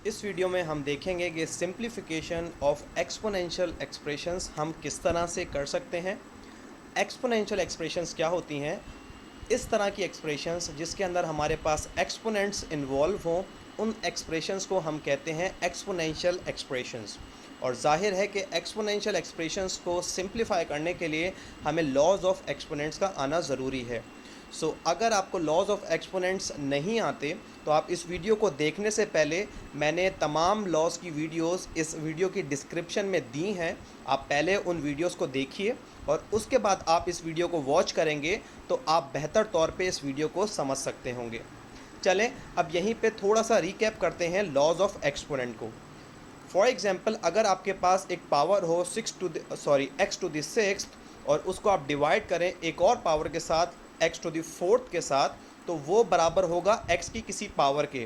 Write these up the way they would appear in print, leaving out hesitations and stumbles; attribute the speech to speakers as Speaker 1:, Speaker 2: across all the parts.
Speaker 1: इस वीडियो में हम देखेंगे कि सिंप्लीफिकेशन ऑफ एक्सपोनेंशियल एक्सप्रेशंस हम किस तरह से कर सकते हैं। एक्सपोनेंशियल एक्सप्रेशंस क्या होती हैं? इस तरह की एक्सप्रेशंस जिसके अंदर हमारे पास एक्सपोनेंट्स इन्वॉल्व हों, उन एक्सप्रेशंस को हम कहते हैं एक्सपोनेंशियल एक्सप्रेशंस। और जाहिर है कि एक्सपोनेंशियल एक्सप्रेशंस को सिंप्लीफाई करने के लिए हमें लॉज ऑफ एक्सपोनेंट्स का आना ज़रूरी है। अगर आपको लॉज ऑफ एक्सपोनेंट्स नहीं आते तो आप इस वीडियो को देखने से पहले मैंने तमाम लॉज की वीडियोस इस वीडियो की डिस्क्रिप्शन में दी हैं। आप पहले उन वीडियोस को देखिए और उसके बाद आप इस वीडियो को वॉच करेंगे तो आप बेहतर तौर पे इस वीडियो को समझ सकते होंगे। चलें अब यहीं पे थोड़ा सा रिकैप करते हैं लॉज ऑफ एक्सपोनेंट को। फॉर एग्जांपल, अगर आपके पास एक पावर हो एक्स टू द सिक्स्थ और उसको आप डिवाइड करें एक और पावर के साथ एक्स टू द फोर्थ के साथ, तो वो बराबर होगा एक्स की किसी पावर के।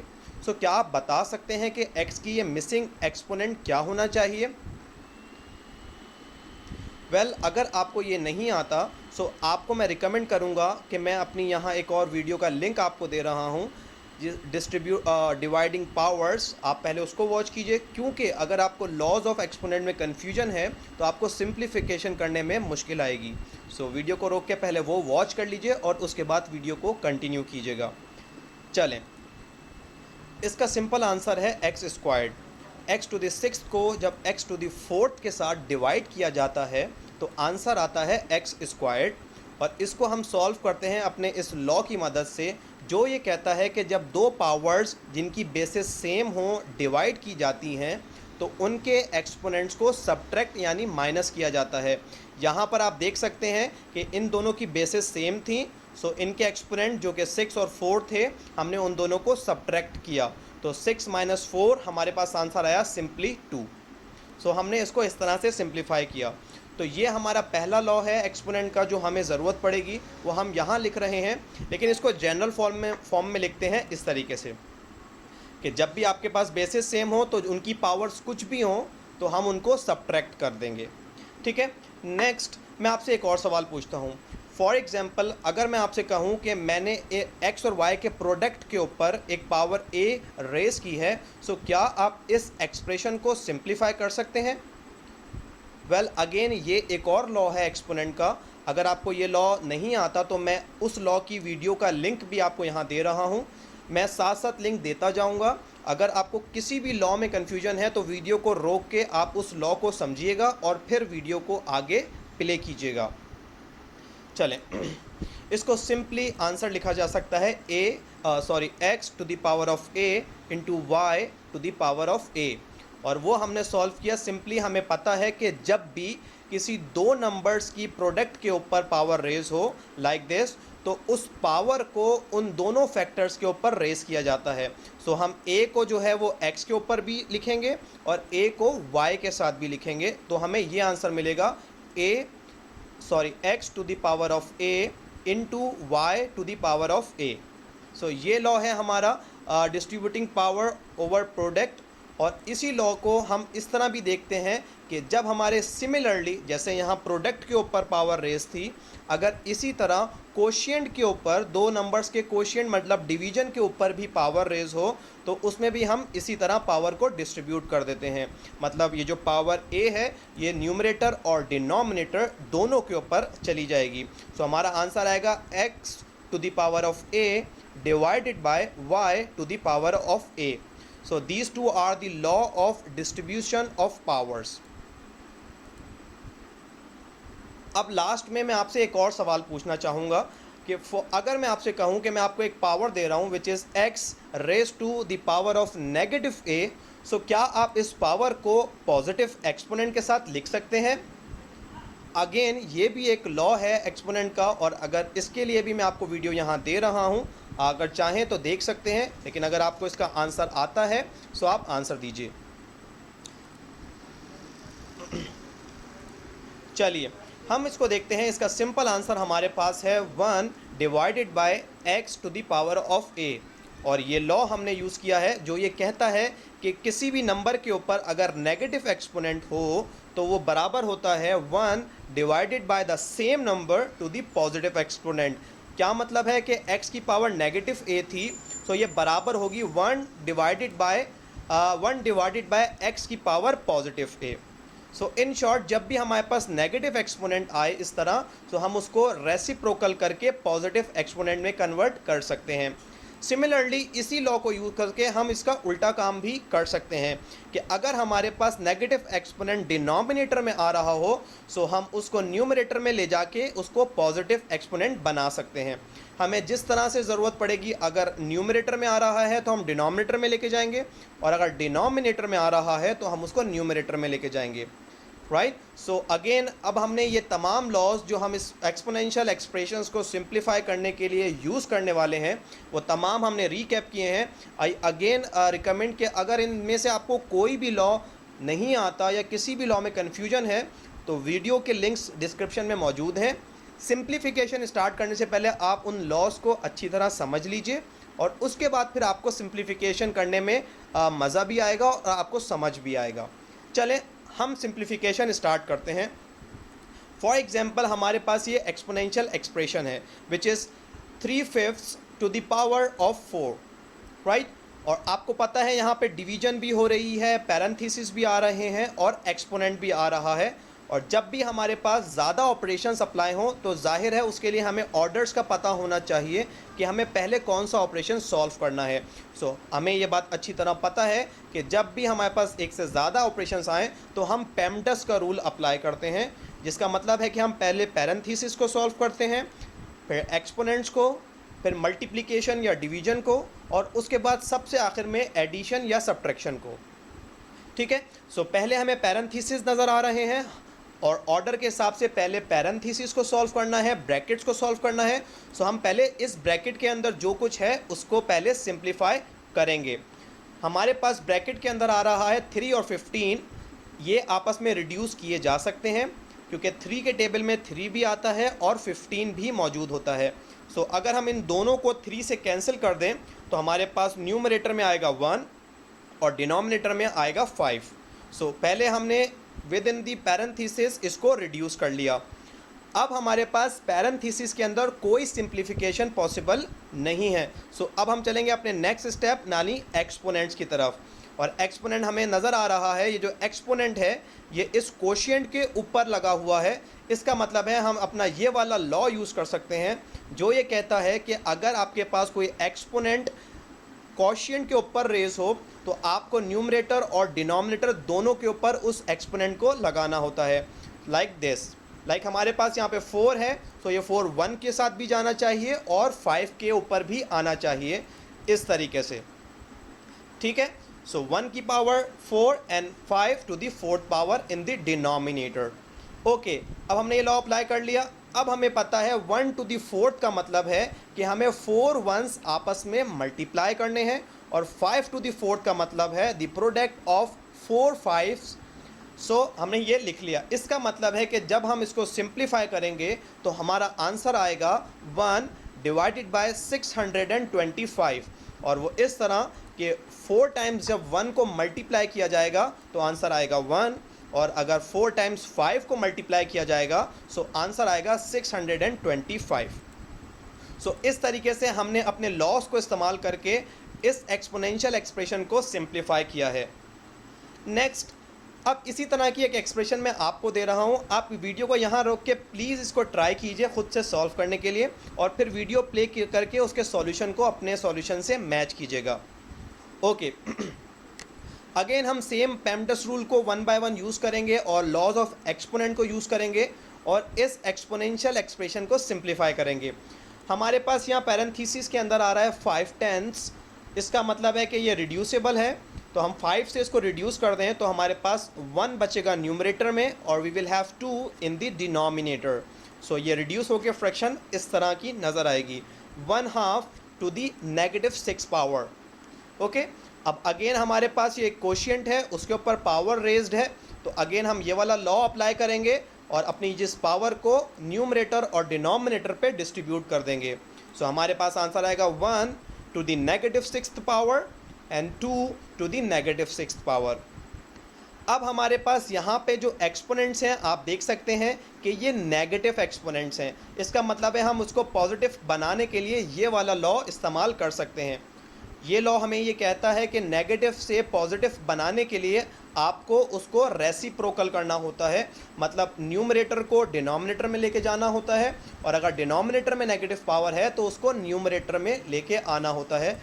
Speaker 1: क्या आप बता सकते हैं कि एक्स की ये मिसिंग एक्सपोनेंट क्या होना चाहिए? अगर आपको ये नहीं आता आपको मैं रिकमेंड करूँगा कि मैं अपनी यहाँ एक और वीडियो का लिंक आपको दे रहा हूँ, डिवाइडिंग पावर्स। आप पहले उसको वॉच कीजिए, क्योंकि अगर आपको लॉज ऑफ एक्सपोनेंट में कन्फ्यूजन है तो आपको सिंप्लीफिकेशन करने में मुश्किल आएगी। वीडियो को रोक के पहले वो वॉच कर लीजिए और उसके बाद वीडियो को कंटिन्यू कीजिएगा। चलें, इसका सिंपल आंसर है x squared. X to the sixth को जब एक्स टू द फोर्थ के साथ डिवाइड किया जाता है तो आंसर आता है एक्स स्क्वायर्ड। और इसको हम सॉल्व करते हैं अपने इस लॉ की मदद से, जो ये कहता है कि जब दो पावर्स जिनकी बेसिस सेम हो डिवाइड की जाती हैं तो उनके एक्सपोनेंट्स को सब्ट्रैक्ट यानी माइनस किया जाता है। यहाँ पर आप देख सकते हैं कि इन दोनों की बेसिस सेम थी, इनके एक्सपोनेंट जो कि 6 और 4 थे, हमने उन दोनों को सब्ट्रैक्ट किया तो 6 माइनस 4 हमारे पास आंसर आया सिंपली 2। हमने इसको इस तरह से सिंप्लीफाई किया। तो ये हमारा पहला लॉ है एक्सपोनेंट का जो हमें ज़रूरत पड़ेगी, वो हम यहाँ लिख रहे हैं, लेकिन इसको जनरल फॉर्म में लिखते हैं इस तरीके से कि जब भी आपके पास बेसिस सेम हो तो उनकी पावर्स कुछ भी हों तो हम उनको सब्ट्रैक्ट कर देंगे। ठीक है, नेक्स्ट मैं आपसे एक और सवाल पूछता हूँ। फॉर एग्जांपल, अगर मैं आपसे कहूँ कि मैंने एक्स और वाई के प्रोडक्ट के ऊपर एक पावर ए रेस की है, क्या आप इस एक्सप्रेशन को सिंप्लीफाई कर सकते हैं? अगेन ये एक और लॉ है एक्सपोनेंट का। अगर आपको ये लॉ नहीं आता तो मैं उस लॉ की वीडियो का लिंक भी आपको यहाँ दे रहा हूँ। मैं साथ साथ लिंक देता जाऊँगा। अगर आपको किसी भी लॉ में कन्फ्यूजन है तो वीडियो को रोक के आप उस लॉ को समझिएगा और फिर वीडियो को आगे प्ले कीजिएगा। चलें, इसको सिंपली आंसर लिखा जा सकता है X to the power of A into Y to the power of A. और वो हमने सॉल्व किया। सिंपली हमें पता है कि जब भी किसी दो नंबर्स की प्रोडक्ट के ऊपर पावर रेज हो लाइक दिस, तो उस पावर को उन दोनों फैक्टर्स के ऊपर रेज किया जाता है। हम a को जो है वो x के ऊपर भी लिखेंगे और a को y के साथ भी लिखेंगे, तो हमें ये आंसर मिलेगा x to the power of a into Y to the power of a। ये लॉ है हमारा डिस्ट्रीब्यूटिंग पावर ओवर प्रोडक्ट। और इसी लॉ को हम इस तरह भी देखते हैं कि जब हमारे सिमिलरली, जैसे यहाँ प्रोडक्ट के ऊपर पावर रेस थी, अगर इसी तरह कोशिएंट के ऊपर दो नंबर्स के कोशिएंट मतलब डिवीजन के ऊपर भी पावर रेज हो तो उसमें भी हम इसी तरह पावर को डिस्ट्रीब्यूट कर देते हैं। मतलब ये जो पावर ए है ये न्यूमरेटर और डिनोमिनेटर दोनों के ऊपर चली जाएगी। हमारा आंसर आएगा x to the power of a divided by y to the power of a. These two are the law of distribution of powers. अब लास्ट में मैं आपसे एक और सवाल पूछना चाहूँगा कि अगर मैं आपसे कहूँ कि मैं आपको एक पावर दे रहा हूँ which is X raise to the power of negative A, क्या आप इस पावर को पॉजिटिव एक्सपोनेंट के साथ लिख सकते हैं? अगेन ये भी एक लॉ है एक्सपोनेंट का, और अगर इसके लिए भी मैं आपको वीडियो यहाँ दे रहा हूँ, अगर चाहें तो देख सकते हैं, लेकिन अगर आपको इसका आंसर आता है तो आप आंसर दीजिए। चलिए हम इसको देखते हैं। इसका सिंपल आंसर हमारे पास है 1 divided by X to the power of A. और ये लॉ हमने यूज़ किया है जो ये कहता है कि किसी भी नंबर के ऊपर अगर नेगेटिव एक्सपोनेंट हो तो वो बराबर होता है 1 divided by the same number two the positive exponent. क्या मतलब है कि x की पावर नेगेटिव a थी, तो ये बराबर होगी 1 divided bye 1 divided bye x की power positive a। So in short जब भी हमारे पास नेगेटिव एक्सपोनेंट आए इस तरह, तो हम उसको रेसिप्रोकल करके पॉजिटिव एक्सपोनेंट में कन्वर्ट कर सकते हैं। सिमिलरली इसी लॉ को यूज़ करके हम इसका उल्टा काम भी कर सकते हैं कि अगर हमारे पास नेगेटिव एक्सपोनेंट डिनोमिनेटर में आ रहा हो, सो हम उसको न्यूमरेटर में ले जाके उसको पॉजिटिव एक्सपोनेंट बना सकते हैं। हमें जिस तरह से ज़रूरत पड़ेगी, अगर न्यूमरेटर में आ रहा है तो हम डिनोमिनेटर में लेके जाएंगे, और अगर डिनोमिनेटर में आ रहा है तो हम उसको न्यूमरेटर में लेके जाएंगे, राइट। सो अगेन अब हमने ये तमाम लॉज जो हम इस एक्सपोनेंशियल एक्सप्रेशंस को सिंप्लीफाई करने के लिए यूज़ करने वाले हैं, वो तमाम हमने रीकैप किए हैं। आई अगेन रिकमेंड कि अगर इनमें से आपको कोई भी लॉ नहीं आता या किसी भी लॉ में कन्फ्यूजन है, तो वीडियो के लिंक्स डिस्क्रिप्शन में मौजूद हैं। सिंप्लीफिकेशन स्टार्ट करने से पहले आप उन लॉज को अच्छी तरह समझ लीजिए, और उसके बाद फिर आपको सिंप्लीफिकेशन करने में मज़ा भी आएगा और आपको समझ भी आएगा। चलें हम सिंप्लीफिकेशन स्टार्ट करते हैं। फॉर एग्जांपल हमारे पास ये एक्सपोनेंशियल एक्सप्रेशन है which is 3/5 to the power of 4, right. और आपको पता है यहाँ पे डिवीजन भी हो रही है, पैरेंथेसिस भी आ रहे हैं और एक्सपोनेंट भी आ रहा है। और जब भी हमारे पास ज़्यादा ऑपरेशंस अप्लाई हों, तो जाहिर है उसके लिए हमें ऑर्डर्स का पता होना चाहिए कि हमें पहले कौन सा ऑपरेशन सॉल्व करना है। सो हमें ये बात अच्छी तरह पता है कि जब भी हमारे पास एक से ज़्यादा ऑपरेशंस आएँ तो हम पेम्टस का रूल अप्लाई करते हैं, जिसका मतलब है कि हम पहले पैरेंथेसिस को सॉल्व करते हैं, फिर एक्सपोनेंट्स को, फिर मल्टीप्लिकेशन या डिवीजन को, और उसके बाद सबसे आखिर में एडिशन या सब्ट्रैक्शन को। ठीक है। सो पहले हमें पैरेंथेसिस नज़र आ रहे हैं, और ऑर्डर के हिसाब से पहले पैरेंथेसिस को सॉल्व करना है, ब्रैकेट्स को सॉल्व करना है। सो हम पहले इस ब्रैकेट के अंदर जो कुछ है उसको पहले सिंप्लीफाई करेंगे। हमारे पास ब्रैकेट के अंदर आ रहा है 3 और 15, ये आपस में रिड्यूस किए जा सकते हैं क्योंकि 3 के टेबल में 3 भी आता है और 15 भी मौजूद होता है। सो अगर हम इन दोनों को 3 से कैंसिल कर दें तो हमारे पास न्यूमरेटर में आएगा 1 और डिनोमिनेटर में आएगा 5। सो पहले हमने विद इन दी पैरेंथेसिस इसको रिड्यूस कर लिया। अब हमारे पास पैरेंथेसिस के अंदर कोई सिंप्लीफिकेशन पॉसिबल नहीं है। सो अब हम चलेंगे अपने नेक्स्ट स्टेप यानी एक्सपोनेंट्स की तरफ। और एक्सपोनेंट हमें नज़र आ रहा है, ये जो एक्सपोनेंट है ये इस कोशिएंट के ऊपर लगा हुआ है। इसका मतलब है हम अपना ये वाला लॉ यूज़ कर सकते हैं जो ये कहता है कि अगर आपके पास कोई एक्सपोनेंट कोशिएंट के ऊपर रेज हो तो आपको न्यूमरेटर और डिनोमिनेटर दोनों के ऊपर उस एक्सपोनेंट को लगाना होता है। लाइक दिस, लाइक हमारे पास यहाँ पे 4 है, तो ये 4 1 के साथ भी जाना चाहिए और 5 के ऊपर भी आना चाहिए, इस तरीके से। ठीक है। सो 1 की power 4 and 5 to the 4th power in the denominator. Okay, अब हमने ये लॉ अप्लाई कर लिया। अब हमें पता है 1 टू द 4th का मतलब है कि हमें 4 1s आपस में मल्टीप्लाई करने हैं, और 5 टू द 4th का मतलब है द प्रोडक्ट ऑफ 4 5s। सो हमने ये लिख लिया। इसका मतलब है कि जब हम इसको सिंप्लीफाई करेंगे तो हमारा आंसर आएगा 1 डिवाइडेड बाय 625, और वो इस तरह कि 4 टाइम्स जब 1 को मल्टीप्लाई किया जाएगा तो आंसर आएगा 1, और अगर 4 टाइम्स 5 को मल्टीप्लाई किया जाएगा सो आंसर आएगा 625। सो इस तरीके से हमने अपने लॉस को इस्तेमाल करके इस एक्सपोनेंशियल एक्सप्रेशन को सिंप्लीफाई किया है। नेक्स्ट, अब इसी तरह की एक एक्सप्रेशन मैं आपको दे रहा हूँ। आप वीडियो को यहाँ रोक के प्लीज़ इसको ट्राई कीजिए खुद से सॉल्व करने के लिए, और फिर वीडियो प्ले करके उसके सॉल्यूशन को अपने सॉल्यूशन से मैच कीजिएगा। ओके, अगेन हम सेम पेम्टस रूल को 1 बाय 1 यूज़ करेंगे और लॉज ऑफ एक्सपोनेंट को यूज़ करेंगे और इस एक्सपोनेंशियल एक्सप्रेशन को सिंप्लीफाई करेंगे। हमारे पास यहाँ पैरेंथेसिस के अंदर आ रहा है 5/10, इसका मतलब है कि ये रिड्यूसेबल है, तो हम 5 से इसको रिड्यूस कर दें तो हमारे पास 1 बचेगा न्यूमरेटर में और we will have 2 in the denominator. So ये रिड्यूस होकर फ्रैक्शन इस तरह की नज़र आएगी, 1/2 टू द -6 पावर। ओके, अब अगेन हमारे पास ये एक कोशिएंट है, उसके ऊपर पावर रेज्ड है, तो अगेन हम ये वाला लॉ अप्लाई करेंगे और अपनी जिस पावर को न्यूमरेटर और डिनोमिनेटर पे डिस्ट्रीब्यूट कर देंगे। सो हमारे पास आंसर आएगा 1 to the -6th power and 2 to the -6th power. अब हमारे पास यहाँ पे जो एक्सपोनेंट्स हैं आप देख सकते हैं कि ये नेगेटिव एक्सपोनेंट्स हैं। इसका मतलब है हम उसको पॉजिटिव बनाने के लिए ये वाला लॉ इस्तेमाल कर सकते हैं। ये लॉ हमें ये कहता है कि नेगेटिव से पॉजिटिव बनाने के लिए आपको उसको रेसिप्रोकल करना होता है, मतलब न्यूमरेटर को डिनोमिनेटर में लेके जाना होता है, और अगर डिनोमिनेटर में नेगेटिव पावर है तो उसको न्यूमरेटर में लेके आना होता है।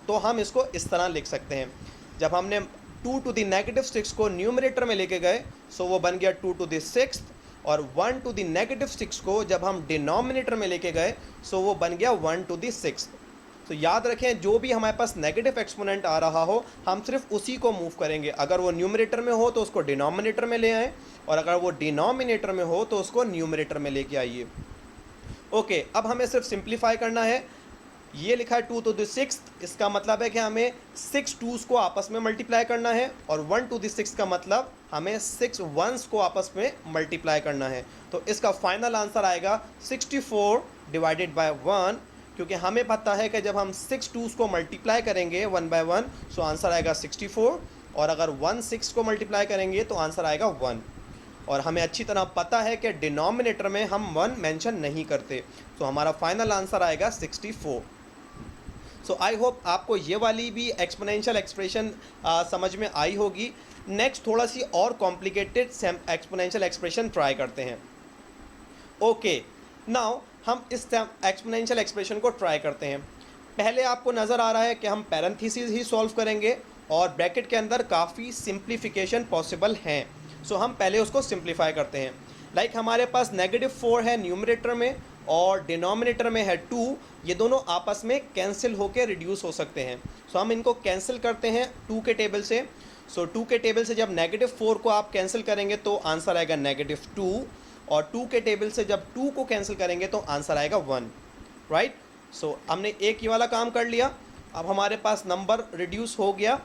Speaker 1: तो हम इसको इस तरह लिख सकते हैं, जब हमने 2 to the -6 को न्यूमरेटर में लेके गए सो वो बन गया 2 to the 6th, और 1 to the -6 को जब हम डिनोमिनेटर में लेके गए सो वो बन गया 1 to the 6th। तो याद रखें, जो भी हमारे पास नेगेटिव एक्सपोनेंट आ रहा हो हम सिर्फ उसी को मूव करेंगे। अगर वो न्यूमरेटर में हो तो उसको डिनोमिनेटर में ले आएँ, और अगर वो डिनोमिनेटर में हो तो उसको न्यूमरेटर में लेके आइए। ओके, अब हमें सिर्फ सिंप्लीफाई करना है। ये लिखा है 2 to the 6th, इसका मतलब है कि हमें 6 2s को आपस में मल्टीप्लाई करना है, और 1 to the 6 का मतलब हमें 6 1s को आपस में मल्टीप्लाई करना है। तो इसका फाइनल आंसर आएगा 64 डिवाइडेड बाय 1, क्योंकि हमें पता है कि जब हम 6 2s को मल्टीप्लाई करेंगे 1 by 1 सो आंसर आएगा 64, और अगर 1 6 को मल्टीप्लाई करेंगे तो आंसर आएगा 1। और हमें अच्छी तरह पता है कि डिनोमिनेटर में हम 1 मेंशन नहीं करते, तो हमारा फाइनल आंसर आएगा 64। सो आई होप आपको ये वाली भी एक्सपोनेंशियल एक्सप्रेशन समझ में आई होगी। नेक्स्ट थोड़ा सी और कॉम्प्लिकेटेड एक्सपोनेंशियल एक्सप्रेशन ट्राई करते हैं। ओके, नाउ हम इस एक्सपोनेंशियल एक्सप्रेशन को ट्राई करते हैं। पहले आपको नज़र आ रहा है कि हम पैरेंथेसिस ही सॉल्व करेंगे, और ब्रैकेट के अंदर काफ़ी सिंप्लीफिकेशन पॉसिबल हैं। सो हम पहले उसको सिंप्लीफाई करते हैं। लाइक हमारे पास -4 है न्यूमरेटर में और डिनोमिनेटर में है 2, ये दोनों आपस में कैंसिल होकर रिड्यूस हो सकते हैं। सो हम इनको कैंसिल करते हैं 2 के टेबल से। सो 2 के टेबल से जब -4 को आप कैंसिल करेंगे तो आंसर आएगा -2, और 2 के टेबल से जब 2 को कैंसिल करेंगे तो आंसर आएगा 1, राइट। सो हमने एक ही वाला काम कर लिया। अब हमारे पास नंबर रिड्यूस हो गया,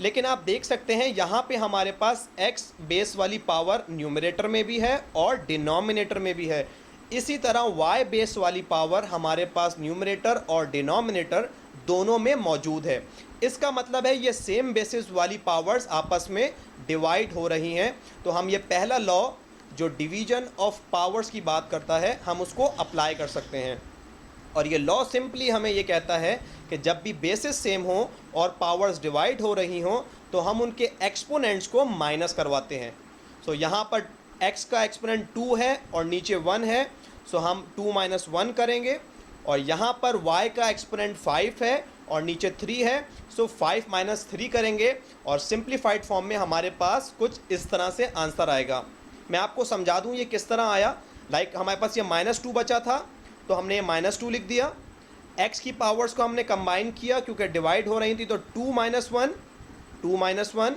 Speaker 1: लेकिन आप देख सकते हैं यहाँ पे हमारे पास x बेस वाली पावर न्यूमरेटर में भी है और डिनोमिनेटर में भी है। इसी तरह y बेस वाली पावर हमारे पास न्यूमरेटर और डिनोमिनेटर दोनों में मौजूद है। इसका मतलब है ये सेम बेसिस वाली पावर्स आपस में डिवाइड हो रही हैं। तो हम ये पहला लॉ जो डिवीजन ऑफ पावर्स की बात करता है हम उसको अप्लाई कर सकते हैं, और ये लॉ सिंपली हमें ये कहता है कि जब भी बेसिस सेम हो और पावर्स डिवाइड हो रही हों तो हम उनके एक्सपोनेंट्स को माइनस करवाते हैं। सो यहाँ पर x का एक्सपोनेंट 2 है और नीचे 1 है, सो हम 2 - 1 करेंगे, और यहाँ पर y का एक्सपोनेंट 5 है और नीचे 3 है, सो 5 - 3 करेंगे, और सिंप्लीफाइड फॉर्म में हमारे पास कुछ इस तरह से आंसर आएगा। मैं आपको समझा दूँ ये किस तरह आया। लाइक हमारे पास ये -2 बचा था तो हमने ये -2 लिख दिया। x की पावर्स को हमने कंबाइन किया क्योंकि डिवाइड हो रही थी, तो 2 - 1,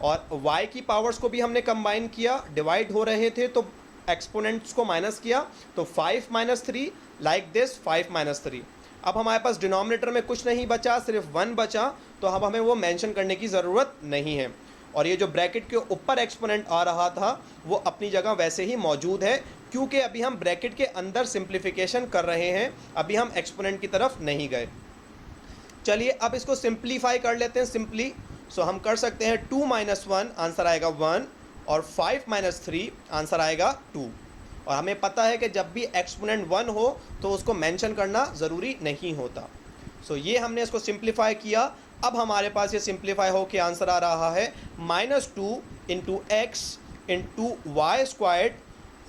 Speaker 1: और y की पावर्स को भी हमने कंबाइन किया, डिवाइड हो रहे थे तो एक्सपोनेंट्स को माइनस किया, तो 5 - 3 लाइक दिस 5 - 3। अब हमारे पास डिनोमिनेटर में कुछ नहीं बचा, सिर्फ 1 बचा, तो अब हमें वो मेंशन करने की ज़रूरत नहीं है। और ये जो ब्रैकेट के ऊपर एक्सपोनेंट आ रहा था वो अपनी जगह वैसे ही मौजूद है, क्योंकि अभी हम ब्रैकेट के अंदर सिंप्लीफिकेशन कर रहे हैं, अभी हम एक्सपोनेंट की तरफ नहीं गए। चलिए अब इसको सिंप्लीफाई कर लेते हैं सिंपली। सो हम कर सकते हैं 2 - 1 आंसर आएगा 1, और 5 - 3 आंसर आएगा 2। और हमें पता है कि जब भी एक्सपोनेंट 1 हो तो उसको मेंशन करना ज़रूरी नहीं होता। सो ये हमने इसको सिंप्लीफाई किया। अब हमारे पास ये सिंप्लीफाई हो के आंसर आ रहा है -2 × x × y²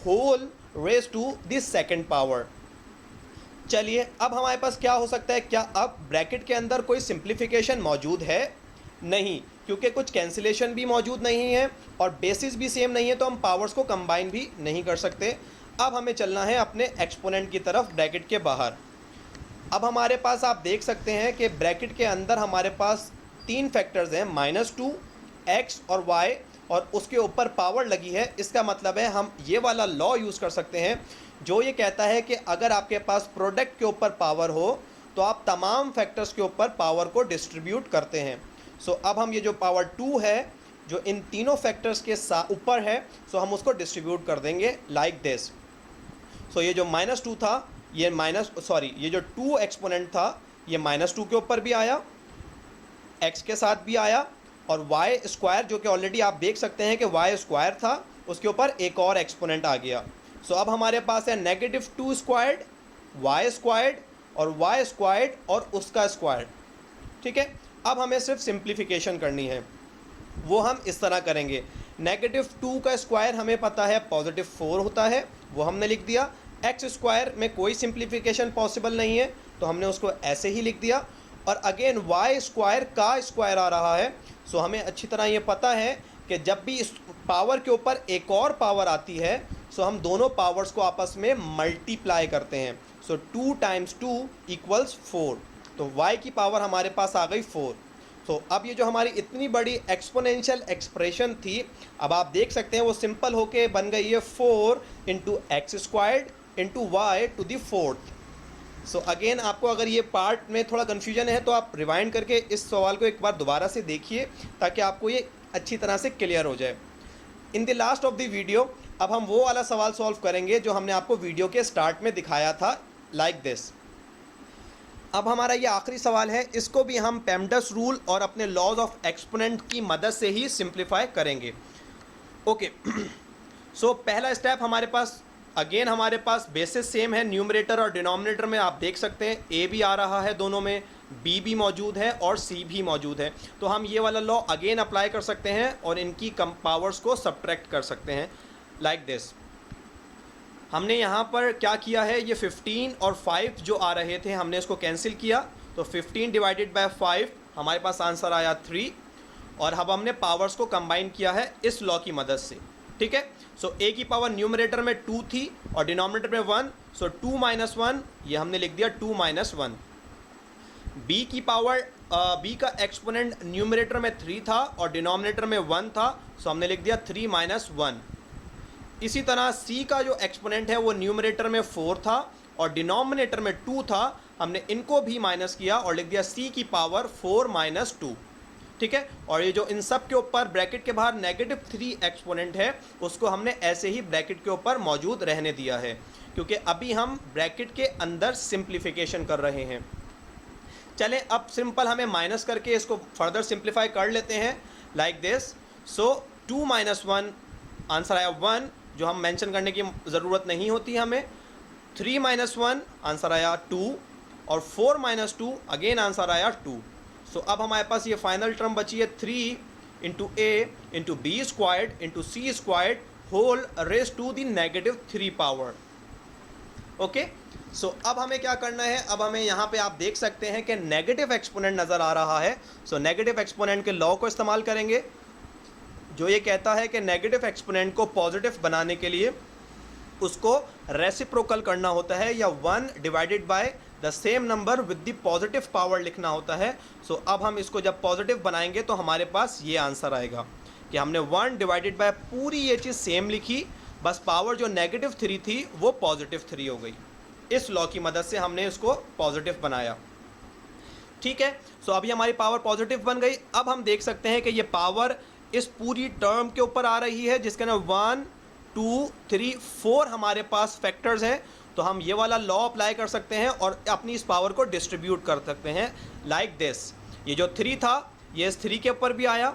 Speaker 1: whole raise to this second power. चलिए अब हमारे पास क्या हो सकता है, क्या अब ब्रैकेट के अंदर कोई सिंप्लीफिकेशन मौजूद है? नहीं, क्योंकि कुछ कैंसिलेशन भी मौजूद नहीं है और बेसिस भी सेम नहीं है, तो हम पावर्स को कंबाइन भी नहीं कर सकते। अब हमें चलना है अपने एक्सपोनेंट की तरफ ब्रैकेट के बाहर। अब हमारे पास आप देख सकते हैं कि ब्रैकेट के अंदर हमारे पास 3 फैक्टर्स हैं, -2, x और y, और उसके ऊपर पावर लगी है। इसका मतलब है हम ये वाला लॉ यूज़ कर सकते हैं जो ये कहता है कि अगर आपके पास प्रोडक्ट के ऊपर पावर हो तो आप तमाम फैक्टर्स के ऊपर पावर को डिस्ट्रीब्यूट करते हैं। सो अब हम ये जो पावर 2 है जो इन तीनों फैक्टर्स के ऊपर है, सो हम उसको डिस्ट्रीब्यूट कर देंगे लाइक दिस। सो ये जो -2 था ये ये जो 2 एक्सपोनेंट था ये -2 के ऊपर भी आया, x के साथ भी आया, और y² जो कि ऑलरेडी आप देख सकते हैं कि y² था उसके ऊपर एक और एक्सपोनेंट आ गया। सो अब हमारे पास है -2² y² और y² और उसका स्क्वायर। ठीक है, अब हमें सिर्फ सिंप्लीफिकेशन करनी है, वो हम इस तरह करेंगे। -2 का स्क्वायर हमें पता है +4 होता है, वो हमने लिख दिया। एक्स स्क्वायर में कोई सिंप्लीफिकेशन पॉसिबल नहीं है, तो हमने उसको ऐसे ही लिख दिया। और अगेन वाई स्क्वायर का स्क्वायर आ रहा है, सो हमें अच्छी तरह ये पता है कि जब भी इस पावर के ऊपर एक और पावर आती है, सो हम दोनों पावर्स को आपस में मल्टीप्लाई करते हैं। सो 2 × 2 = 4, तो y की पावर हमारे पास आ गई 4। सो अब ये जो हमारी इतनी बड़ी एक्सपोनेंशियल एक्सप्रेशन थी, अब आप देख सकते हैं वो सिंपल होके बन गई है 4 × x² × y⁴। सो अगेन आपको अगर ये पार्ट में थोड़ा कन्फ्यूजन है तो आप रिवाइंड करके इस सवाल को एक बार दोबारा से देखिए, ताकि आपको ये अच्छी तरह से क्लियर हो जाए। In the last of the video अब हम वो वाला सवाल सॉल्व करेंगे जो हमने आपको वीडियो के स्टार्ट में दिखाया था, लाइक दिस। अब हमारा ये आखिरी सवाल है, इसको भी हम पेमडस रूल और अपने लॉज ऑफ एक्सपोनेंट की मदद से ही सिंप्लीफाई करेंगे। ओके, सो पहला स्टेप हमारे पास, अगेन हमारे पास बेसिस सेम है, न्यूमरेटर और डिनोमिनेटर में आप देख सकते हैं ए भी आ रहा है दोनों में, बी भी मौजूद है और सी भी मौजूद है। तो हम ये वाला लॉ अगेन अप्लाई कर सकते हैं और इनकी कम पावर्स को सब्ट्रैक्ट कर सकते हैं, लाइक दिस। हमने यहाँ पर क्या किया है, ये 15 और 5 जो आ रहे थे हमने इसको कैंसिल किया, तो 15 / 5 हमारे पास आंसर आया 3। और अब हमने पावर्स को कंबाइन किया है इस लॉ की मदद से, ठीक है। सो ए की पावर न्यूमरेटर में 2 थी और डिनोमिनेटर में 1, सो 2 - 1 ये हमने लिख दिया 2 - 1। बी की पावर, बी का एक्सपोनेंट न्यूमरेटर में 3 था और डिनोमिनेटर में 1 था, सो हमने लिख दिया 3 - 1। इसी तरह सी का जो एक्सपोनेंट है वो न्यूमरेटर में 4 था और डिनोमिनेटर में 2 था, हमने इनको भी माइनस किया और लिख दिया सी की पावर 4 - 2, ठीक है। और ये जो इन सब के ऊपर ब्रैकेट के बाहर -3 एक्सपोनेंट है, उसको हमने ऐसे ही ब्रैकेट के ऊपर मौजूद रहने दिया है, क्योंकि अभी हम ब्रैकेट के अंदर सिंप्लीफिकेशन कर रहे हैं। चलें अब सिंपल हमें माइनस करके इसको फर्दर सिंप्लीफाई कर लेते हैं, लाइक दिस। सो 2 - 1 आंसर आया 1, जो हम मेंशन करने की ज़रूरत नहीं होती हमें। 3 - 1 आंसर आया 2 और 4 - 2 अगेन आंसर आया 2। सो अब हमारे पास ये फाइनल टर्म बची है 3 × a × b² × c² whole raise to the -3 power. Okay, so अब हमें क्या करना है, अब हमें यहाँ पे आप देख सकते हैं कि नेगेटिव एक्सपोनेंट नज़र आ रहा है। सो नेगेटिव एक्सपोनेंट के लॉ को इस्तेमाल करेंगे, जो ये कहता है कि नेगेटिव एक्सपोनेंट को पॉजिटिव बनाने के लिए उसको रेसिप्रोकल करना होता है, या 1 / the same number with the positive power लिखना होता है। सो अब हम इसको जब पॉजिटिव बनाएंगे तो हमारे पास ये आंसर आएगा कि हमने 1 / पूरी ये चीज़ सेम लिखी, बस पावर जो -3 थी वो +3 हो गई। इस लॉ की मदद से हमने इसको पॉजिटिव बनाया, ठीक है। सो अभी हमारी पावर पॉजिटिव बन गई। अब हम देख सकते हैं कि ये पावर इस पूरी टर्म के ऊपर आ रही है, जिसके ना 1 2 3 4 हमारे पास फैक्टर्स हैं। तो हम ये वाला लॉ अप्लाई कर सकते हैं और अपनी इस पावर को डिस्ट्रीब्यूट कर सकते हैं, लाइक दिस। ये जो 3 था ये इस 3 के ऊपर भी आया,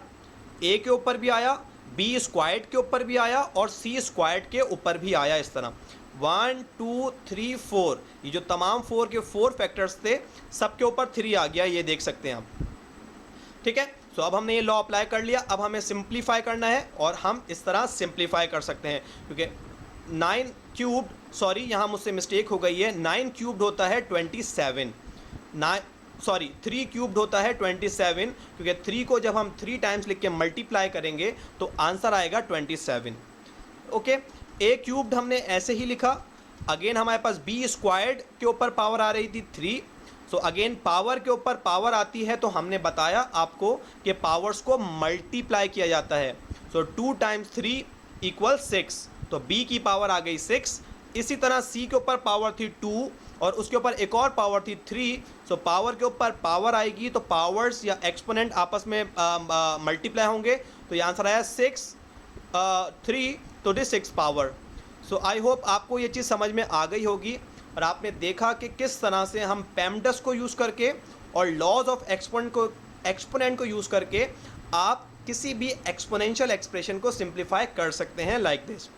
Speaker 1: a के ऊपर भी आया, b² के ऊपर भी आया और c² के ऊपर भी आया। इस तरह 1 2 3 4 ये जो तमाम 4 के 4 फैक्टर्स थे, सब के ऊपर 3 आ गया, ये देख सकते हैं आप, ठीक है। सो अब हमने ये लॉ अप्लाई कर लिया। अब हमें सिंप्लीफाई करना है और हम इस तरह सिंप्लीफाई कर सकते हैं, क्योंकि 9³ सॉरी यहाँ मुझसे मिस्टेक हो गई है, 9³ होता है 27, 3³ होता है 27, क्योंकि 3 को जब हम 3 टाइम्स लिख के मल्टीप्लाई करेंगे तो आंसर आएगा 27। ओके, a³ हमने ऐसे ही लिखा। अगेन हमारे पास b² के ऊपर पावर आ रही थी 3। सो अगेन पावर के ऊपर पावर आती है तो हमने बताया आपको कि पावर्स को मल्टीप्लाई किया जाता है। सो 2 × 3 = 6, तो b की पावर आ गई 6। इसी तरह c के ऊपर पावर थी 2 और उसके ऊपर एक और पावर थी 3। सो पावर के ऊपर पावर आएगी तो पावर्स या एक्सपोनेंट आपस में मल्टीप्लाई होंगे, तो ये आंसर आया 6 3 तो 6 पावर। सो आई होप आपको ये चीज़ समझ में आ गई होगी और आपने देखा कि किस तरह से हम पेमडस को यूज़ करके और लॉज ऑफ एक्सपोनेंट को यूज़ करके आप किसी भी एक्सपोनेंशियल एक्सप्रेशन को सिंप्लीफाई कर सकते हैं, लाइक दिस।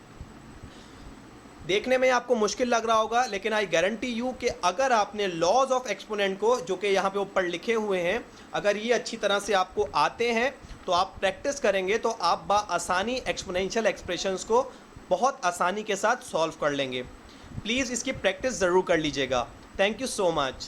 Speaker 1: देखने में आपको मुश्किल लग रहा होगा, लेकिन आई गारंटी यू कि अगर आपने लॉज ऑफ एक्सपोनेंट को, जो कि यहाँ पे ऊपर लिखे हुए हैं, अगर ये अच्छी तरह से आपको आते हैं तो आप प्रैक्टिस करेंगे तो आप आसानी एक्सपोनेंशियल एक्सप्रेशंस को बहुत आसानी के साथ सॉल्व कर लेंगे। प्लीज़ इसकी प्रैक्टिस ज़रूर कर लीजिएगा। Thank you so much.